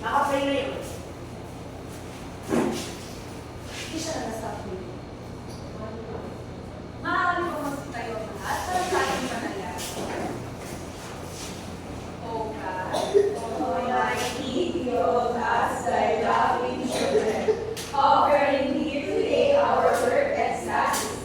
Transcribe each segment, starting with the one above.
Nakapay na yun. Hindi siya nag-stop yun. Maaari ko magtayo lahat para sa ating panalangin. Oh God, Almighty God, as thy loving children, offering here today our work and studies.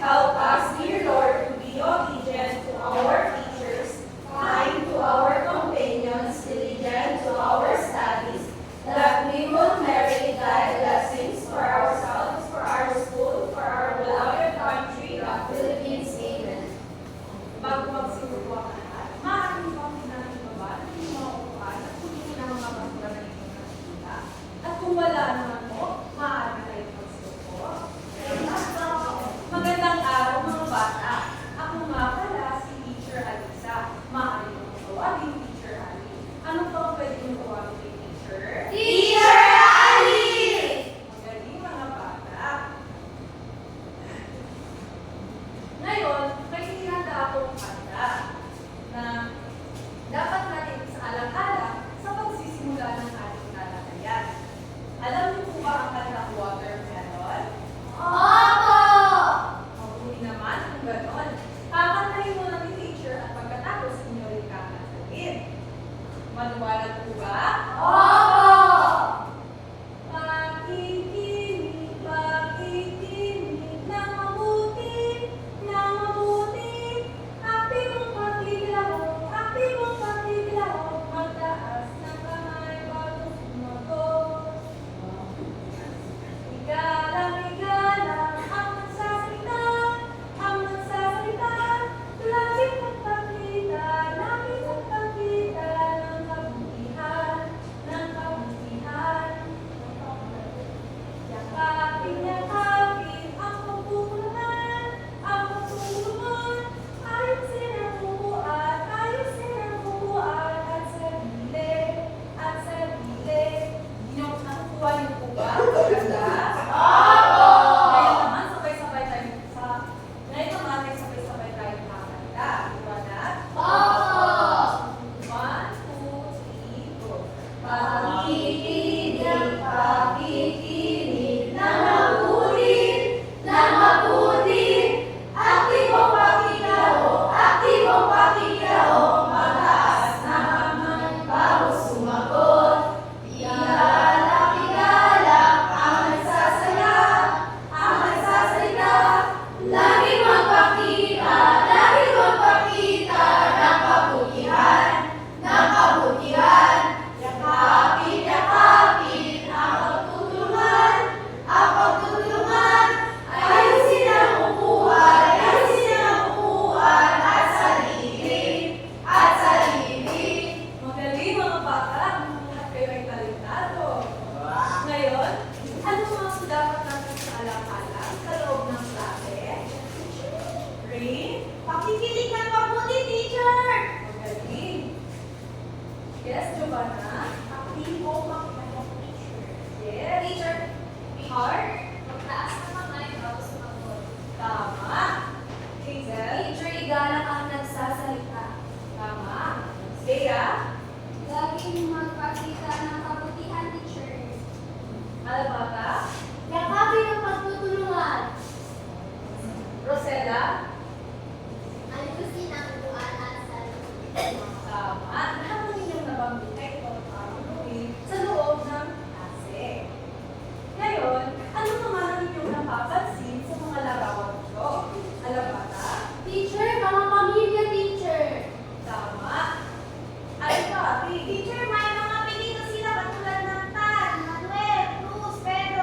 Help us, dear Lord, to be obedient to our teachers, kind to our companions, diligent to our studies, that we will merit thy blessings for ourselves, for our school, for our beloved country, the Philippines. Amen. Bago magsimulo ang lahat, maaaring bang natin baba ng mga upuan at kunin ang mga basura na inyong nakikita? At kung wala naman po, maaari na kayo magsimulo. Magandang araw mga bata. Ako nga pala si Teacher Alisa. Maaari mo tawagin Teacher Ali. Ano pa ang pwede mong tawagin kay Teacher? Teacher Ali! Magaling mga bata. Ngayon, may hinihanda akong kanta na dapat natin isaalang-alang sa pagsisimula ng ating talakayan. Alam niyo po ba ang kantang Watermelon? Opo! Mabuti naman kung gano'n. Kakantahin mo lang ni teacher at pagkatapos inyo rin kakantahin. Maliwanag po ba? Opo! Pakikinig ng mabuti, api mong pakikilaw, magtaas ng kamay bago sumagot. Igalang, ang magsasalita, laging magpakita ng kabutihan. Yakapin ang pagtutulungan, ayusin ang bubuan, at sa gilid. Nakukuha niyo po ba? Maganda? Opo! Ngayon naman, sabay-sabay tayo kakanta. Liwanag? Opo! 1, 2, 3, go. Pakikinig ng mabuti, aktibong pakikilaw, magtaas ng kamay bago sumagot. Igalang, ang nagsasalita, laging magpakita ng kabutihan. Yakapin ang pagtutulungan, ayusin ang upuan, at sa lilig. Magaling mga bata, at kayo ay talentado. Ngayon, ano mga dapat natin sa alang-alang sa loob ng klase? Ring? Pakikinig ng mabuti, teacher! Magaling. Yes, Giovanna? Aktibong pakikilaw, teacher. Yes. Teacher, Heart? magtaas ng kamay bago sumagot. Tama. Hazel? Teacher, igalang ang nagsasalita. Tama. Leia? Laging magpakita ng kabutihan, teacher. Alabata? Yakapin ang pagtutulungan. Rosella? Ayusin ang upuan at sa lilig. Tama. Lahat ng inyong nabanggit ay ito ang gawin sa loob ng klase. Ngayon, ano naman ang inyong napapansin sa mga larawan ito? Alabata? Teacher, mga pamilya, teacher. Tama. Ano pa, Ate? Teacher, may mga pinito sila katulad ng Tan, Manuel, Cruz, Pedro,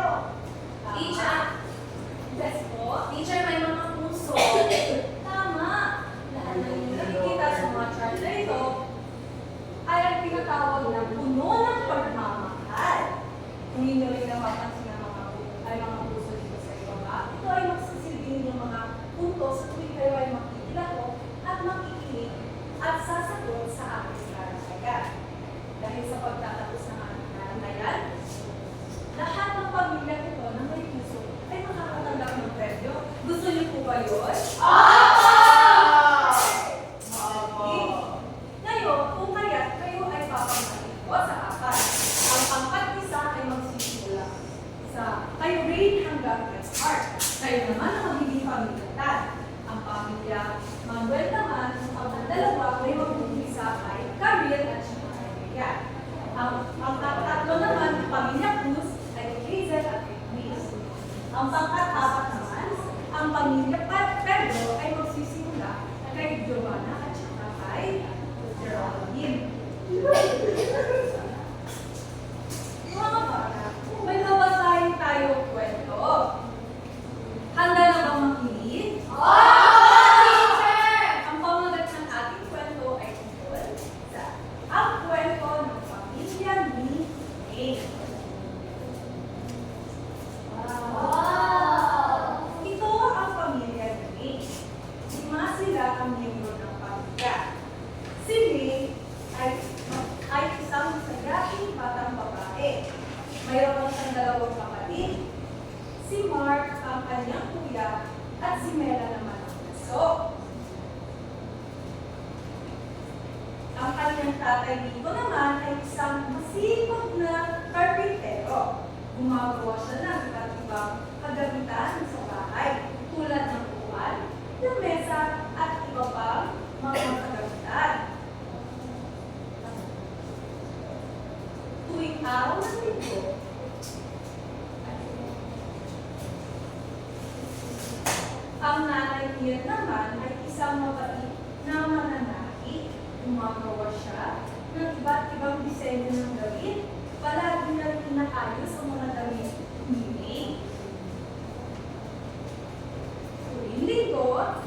Kayo naman ang magiging pamilyatan. Ang pamilya Manuel naman, ang dalawa ay mag-umpisa ay Gabriel at saka Maria. Ang tatlo naman, ang pamilya Cruz ay Hazel at Luis. Ang pang-apat naman, ang pamilya Pedro ay magsisimula kay Giovanna at saka kay Geraldine. Mga bata, may babasahin tayo kwento. Handa na bang makinig? Ang pamagat ng ating kwento ay tungkol sa ang kwento ng pamilya ni May. Ito ang pamilya ni May. Lima sila ang miyembro ng pamilya. Si May ay isang masayaing batang babae. Mayroon siyang dalawang kapatid. Si Mark ang kanyang kuya at si Mela naman ang aso. Ang kanyang tatay dito naman ay isang masipag na karpintero. Gumagawa siya ng iba't ibang kagamitan sa bahay tulad ng upuan, ng mesa at iba pang mga kagamitan. Tuwing araw ng linggo, ang nanay niya naman ay isang mabait na mananahi. Gumagawa siya ng iba't ibang disenyo ng damit. Palagi niya inaayos ang mga damit ni May. Tuwing linggo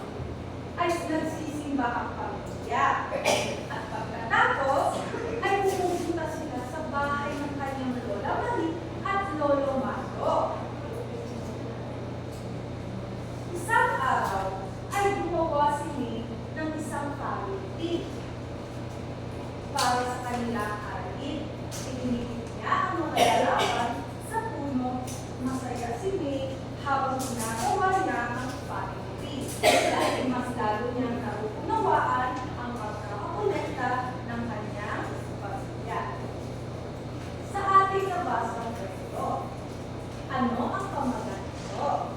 ay nagsisimba ang pamilya. At pagkatapos ay pupunta sila sa bahay ng kanyang lola Marie at lolo Marco. Isang araw ay gumawa si May ng isang party para sa kanilang aralin. Ininigit niya ang mga lalawan sa puno. Masaya si May habang ginagawa niya ang party. Dahil mas lalo niyang naunawaan ang pagkakakonekta ng kanyang pamilya. Sa ating nabasang kwento, ano ang pamagat nito?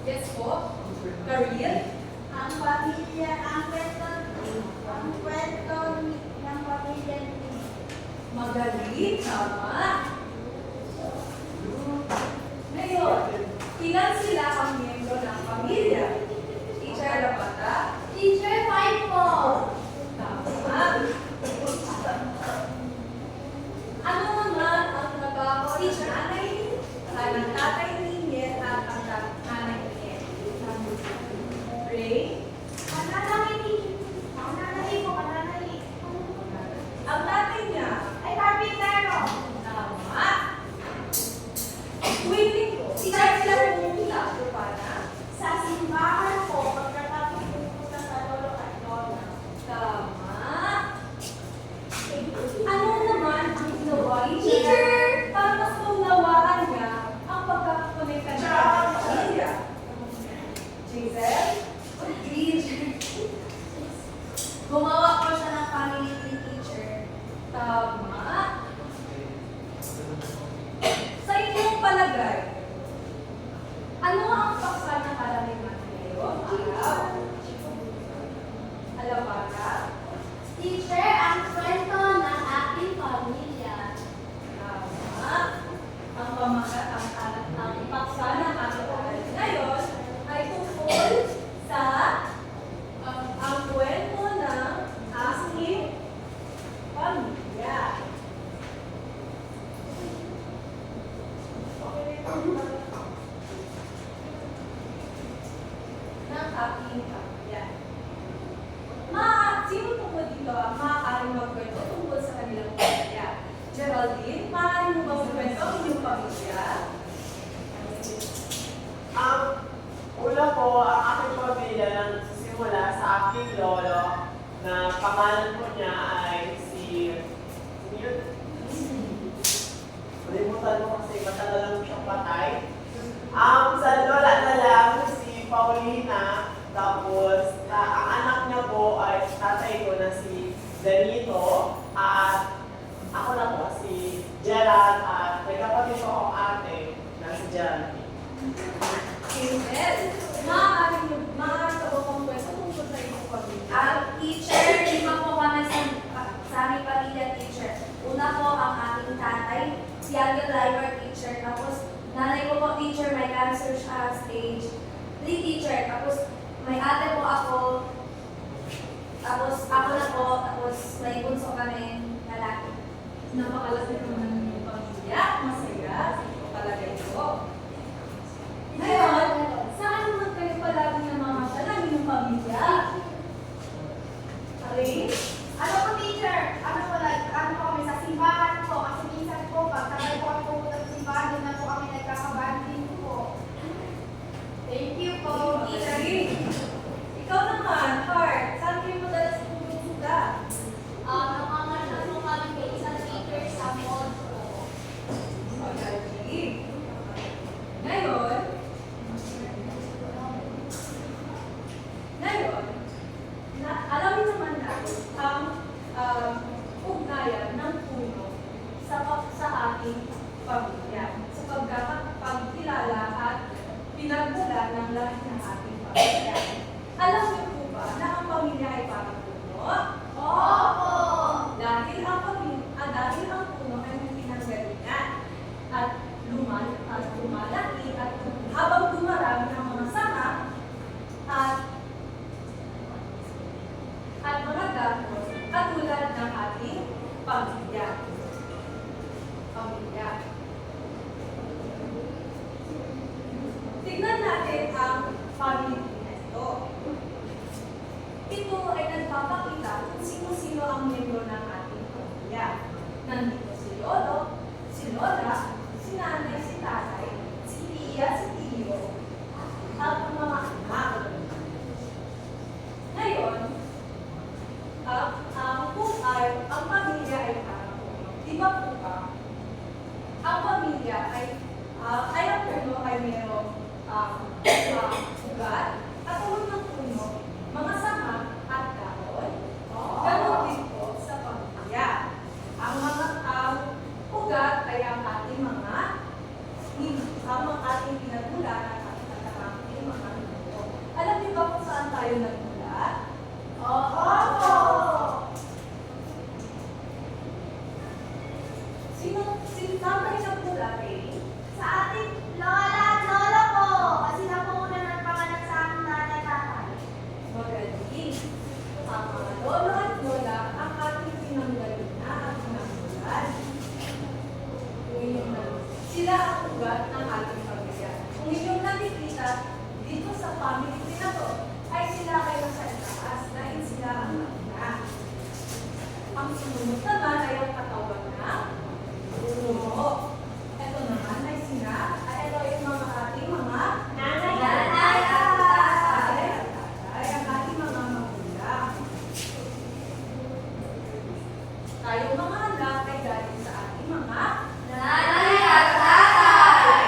Yes po, Karil. Ang pamilya, ang kwento ng pamilya ni Magaling, tama. Ngayon, ilan sila ang miyembro ng pamilya? Teacher Lapata? Teacher, 5 po. Tama. Ano naman ang trabaho ni nanay? Ang tatay ni Miel at ang nanay ni Miel? Ray? Mananali. Ang tatay niya? Ay, karpintero. Tama. Tuwing linggo, saan sila pumunta? Lupana? Sa simbahan po, pagkatapos pupunta sa lolo at lola. Tama. Ano naman ang ginawa ni Teacher para mas maunawaan niya ang pagkakakonekta ng kanyang pamilya? Giselle? Gumawa po siya ng family tree, teacher. Tama. Sa inyong palagay, ano ang paksa ng kalaliman ngayon? Araw? Alabara? Teacher, ang kwento ng aking pamilya. Tama. Ang pamagat ang paksa ng ating aralin ngayon ay tungkol sa ang kwento ng aking pamilya. Ng aking pamilya. Sino po dito ang maaaring magkwento tungkol sa kanilang pamilya? Geraldine, maaari mo ba magkwento ang inyong pamilya? Una po, ang aking pamilya nang simula sa aking lolo na pangalan po niya ay si Malimutan mo kasi matagal lang siyang patay. Sa lola na lang si Paulina, tapos ang anak niya po ay tatay ko na si Danito, at ako na po si Gerald, at may kapatid ko akong ate na si Geraldine. Hazel, maaari ka ba kung kwento tungkol sa iyong pamilya? Teacher, lima po kami sa aming pamilya, teacher. Una po ang aking tatay, si Angel Driver, teacher. Tapos, nanay ko po, teacher, may cancer siya stage 3, teacher. Tapos, may ate po ako. Tapos, ako na po. Tapos, may bunso kami, lalaki. Napakalaki naman ng iyong pamilya. Masaya. Sa palagay ko. Ngayon, saan naman kayo palagi ng mga ng iyong pamilya? Okay? Ano po teacher? Ano po kami sa simbahan po? Kasi minsan po, pag sabay po kami pupunta sa simbahan, doon na po kami nagkakabanding po. Thank you po. Teacher, ikaw naman, Heart, saan kayo madalas pumupunta? Namamarsyal po kami kay isang teacher sa mall po. Magaling. Ngayon, alamin naman natin ang ugnayan ng puno sa ating pamilya, sa pagkakapagkilala at pinagmulan ng lahat ng ating pamilya. Alam niyo po ba na ang pamilya ay parang puno? Opo! Dahil ang puno ay may pinanggalingan at lumalaki at habang dumarami ang mga sanga at mga dahon katulad ng ating pamilya. Tignan natin ang family na ito. Ito ay nagpapakita kung sino-sino ang miyembro ng ating pamilya. Nandito si Lolo, si Lola, si Nanay, si Tatay, si Tia, si Tio, at ang mga anak. Ngayon, ang pamilya ay parang puno. Di ba po ba? Ang pamilya ay ang puno ay mayroong ugat, at tulad ng puno, mga sanga at dahon. Ganon din po sa pamilya. Ang mga ugat ay ang ating pinagmulan at ating mga nuno. Alam niyo ba kung saan tayo nagmula? Opo! Saan tayo nagmula, Ray? Sa ating lola at lolo po! Kasi na po una nagpanganak sa aming nanay at tatay. Magaling. Ang mga lolo at lola ang ating pinanggalingan at pinagmulan. Sila ang ugat ng ating pamilya. Kung inyong nakikita dito sa family tree na to, ay sila ay nasa itaas dahil sila ang magna. Ang sumunod naman ay ang katawan ng puno. Ito naman ay ito yung mga ating mga Nanay at tatay. Ang ating mga magulang. Tayong mga anak ay galing sa ating mga Nanay at tatay.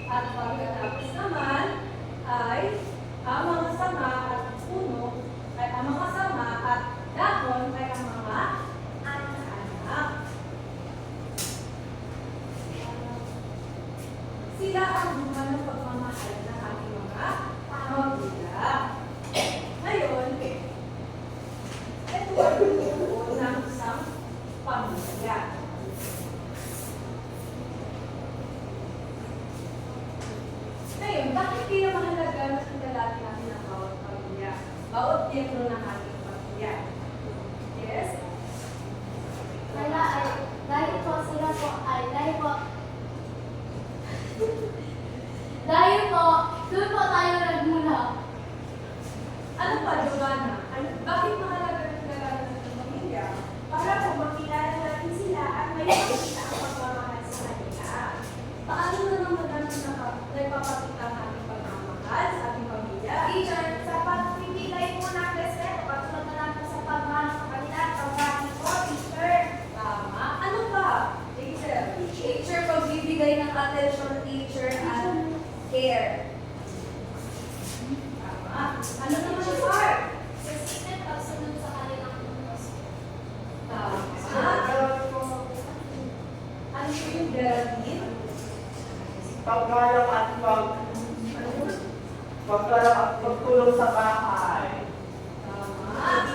at pagkatapos naman ay ang mga sanga at puno ay ang mga sanga at dahon ay ang mga anak. Sila ang bunga ng pagmamahal ng ating mga magulang. Ngayon, ito ay buo ng isang pamilya. Ngayon, bakit kaya mahalaga na pagdalati natin ang bawat pamilya? Bawat miyembro ng ating pamilya. Yes? Dahil po doon po tayo nagmula. Ano pa, Giovanna? Bakit mahalaga na pagdalati natin ang pamilya? Para po makilala natin sila at may makita ang pagmamahal sa kanila. Paano na naman nagpapakita ang ating pagmamahal sa ating pamilya? Teacher, sa pagbibigay po ng respeto, katulad na lang po sa pagmahal sa kanila at pagmahal po, teacher. Tama. Ano pa? Teacher. Teacher, pagbibigay ng attention, teacher, at care. Tama. Ano naman yung part? Consistent pagsunod sa kanilang utos. Tama. Ano po yung Geraldine? Paggalang at pagtulong sa bahay. Tama.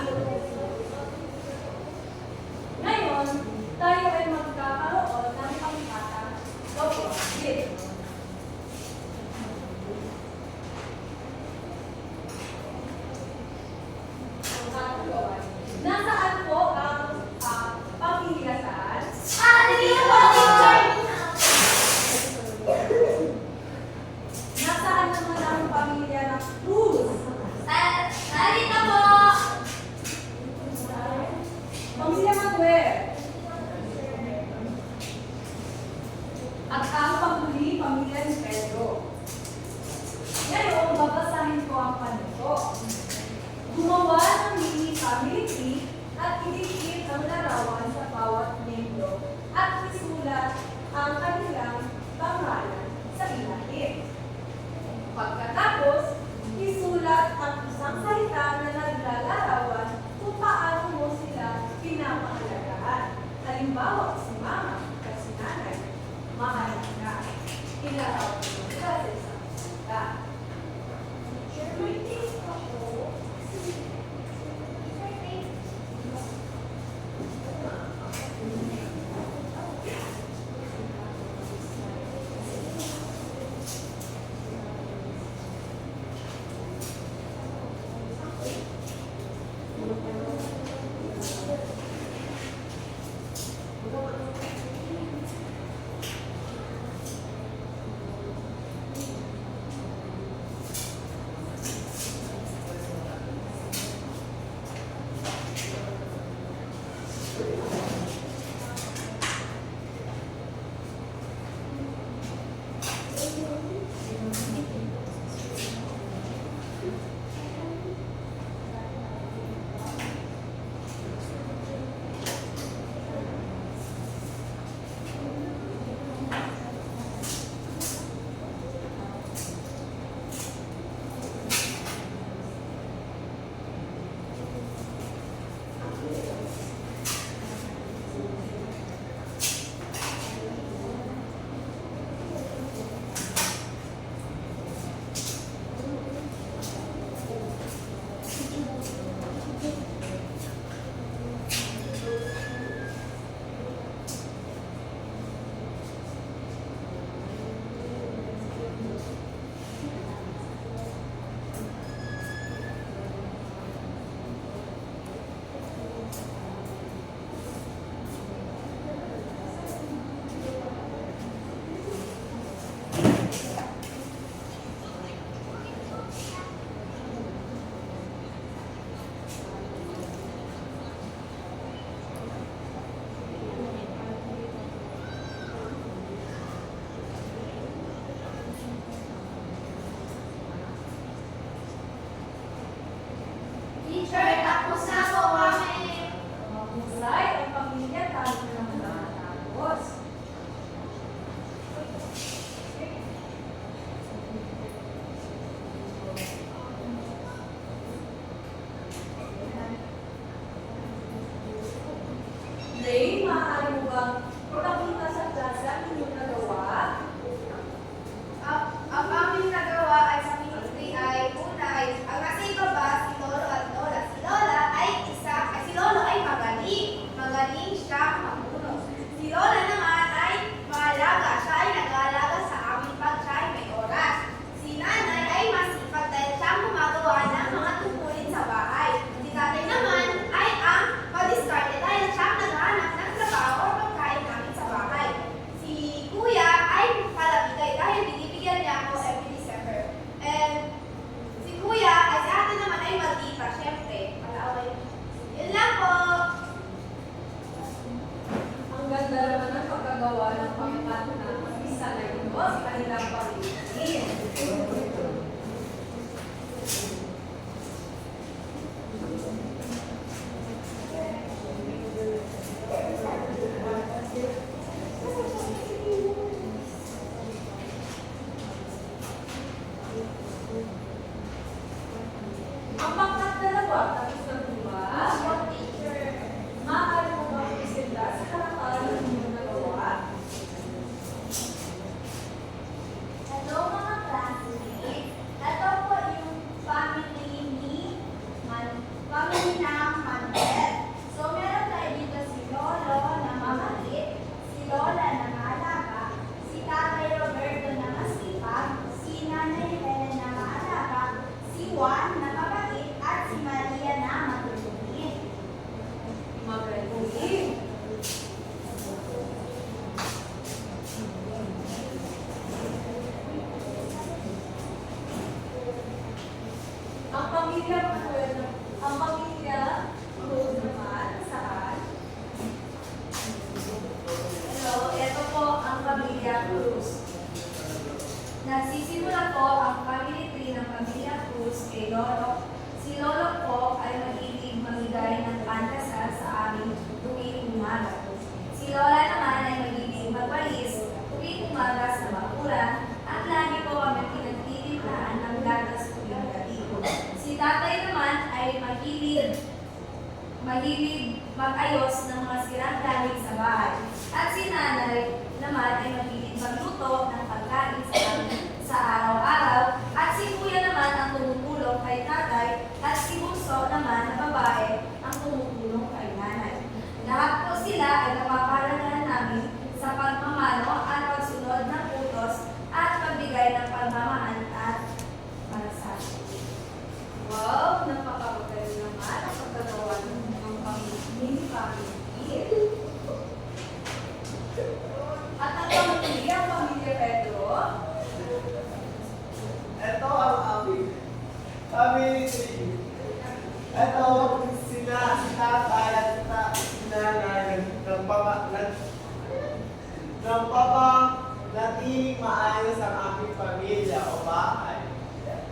Ngayon, tayo ay magkakaroon ng pangkatang opposite. Nasaan po ang pamilyasan? Nasaan naman ang pamilya ng Cruz? Pamilya Manuel. At ang panghuli, pamilya ni Pedro. Ngayon, babasahin ko ang panito. Gumawa ng mini family tree at idikit ang larawan sa bawat miyembro at isulat ang kanilang pangalan sa ilalim. Pagkatapos, isulat ang isang salita na naglalarawan kung paano mo sila pinapahalagahan. Halimbawa, si mama at si nanay, mahal ka. Ilarawan mo sila sa isang salita. Mahusay ang pamilya tayo ng mga tapos. Ray, maaari mo bang ipakita sa klase ang inyong nagawa? Ang aming nagawa ay sa ministry ay una ay ang nasa ibaba si Lolo at Lola. Si Lolo ay magaling. Magaling siya mamuno. Si Lola naman ay maalaga. Siya ay nag-aalaga sa amin pag siya ay may oras. Si Nanay ay masipag dahil siya ang gumagawa ng mga tungkulin sa bahay. Si Tatay naman ay ang madiskarte dahil siya ang naghahanap ng trabaho umaga. Si Lola naman ay magiging magwalis tuwing umaga sa bakuran at lagi po kami pinagtitimplahan ng gatas tuwing gabi. Si tatay naman ay mahilig mag-ayos ng mga sirang gamit sa bahay. At si nanay naman ay mahilig magluto ng pagkain sa araw-araw. At si kuya naman ang tumutulong kay tatay. At si bunso naman na babae ang tumutulong kay nanay. Lahat po sila ay napapahalagahan namin sa pagmamano at pagsunod ng utos at pagbigay ng pagmamahal at malasakit. Wow, napakagaling naman ang pagkagawa ng mini family. At ang pamilya, pamilya Pedro, Ito ang aming family tree. Ito si tatay at si nanay nagpapanatiling maayos ang aming pamilya o bahay.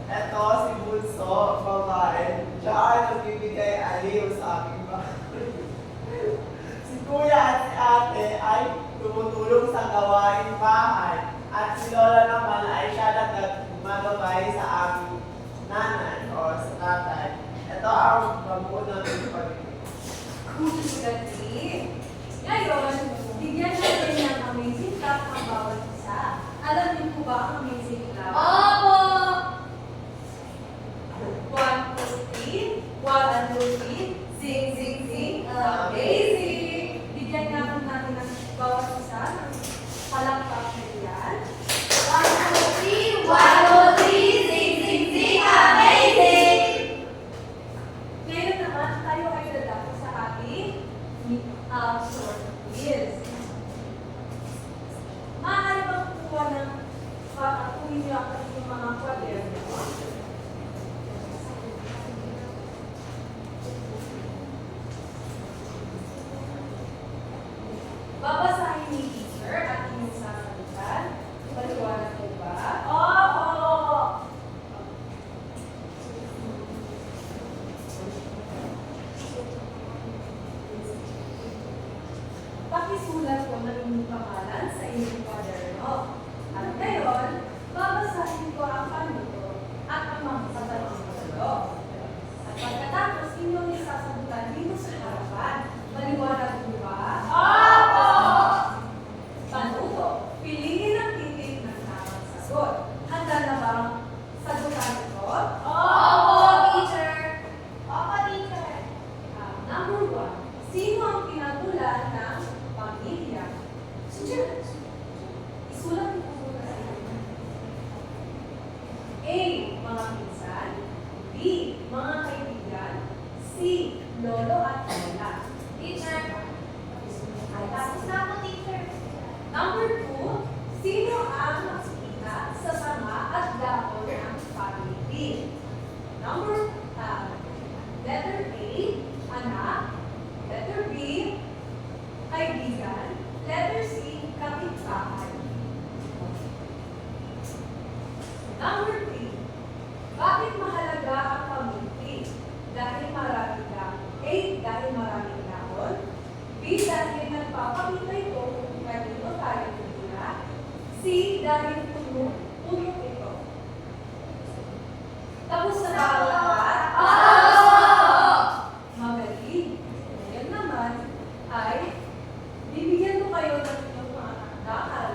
Ito si bunso, babae, siya ay nagbibigay aliw sa aming bahay. Si kuya at si ate ay tumutulong sa gawaing bahay. At si lola naman ay siya na nagmagabay sa aming nanay o sa tatay. Ito ang mabuo ng pamilya. Gati. Ngayon, bigyan natin ng amazing clap ang bawat isa. Alam niyo po ba ang amazing clap? Opo! 1, 2, 3. 1, 2, 3. Zing, zing, zing. Amazing! Bigyan naman natin ng bawat isa ng palakpak na yan. 1, 2, 3! 1, 2, 3! Zing, zing, zing! Amazing! Ngayon naman, tayo ay dadako sa ating short quiz. Maaari bang kuha ng kunin niyo ang inyong mga kwaderno? Babasahin ni teacher at inyong sasagutan. Maliwanag po ba? Oo! Pakisulat po ng inyong pangalan sa inyong kwaderno. At ngayon, babasahin ko ang panuto at ang mga sasagutan ko. At pagkatapos, inyong isasagutan dito sa harapan. Maliwanag po ba? Opo! Panuto, piliin ang titik ng tamang sagot. Handa na bang sagutan ito? Opo, teacher! Opo, teacher! Number 1. Sino ang pinatulan ng pamilya? Isulat mo po sa inyo. A. Mga pinsan. B. Mga kaibigan. C. Lolo at lola. Teacher! Ay, tapos na ako, teacher. Number 2. Sino ang nakikita sa sama at dahon ng family? Number letter A, anak. Letter B, kaibigan. Letter C, kapitbahay. Number 3. Bakit mahalaga ang pamilya? Dahil marami dahon. A. Dahil maraming dahon. B. Dahil nagpapakita ito kung kanino tayo tumira. C. Dahil puno ito. Tapos na ba ang lahat? Magaling. Ngayon naman ay bibigyan ko kayo ng inyong mga dakal.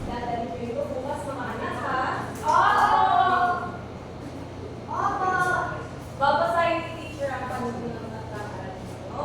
Dadalhin ko ito bukas mga anak ha. Opo! Babasahin ni teacher ang panuto ng dakal ninyo.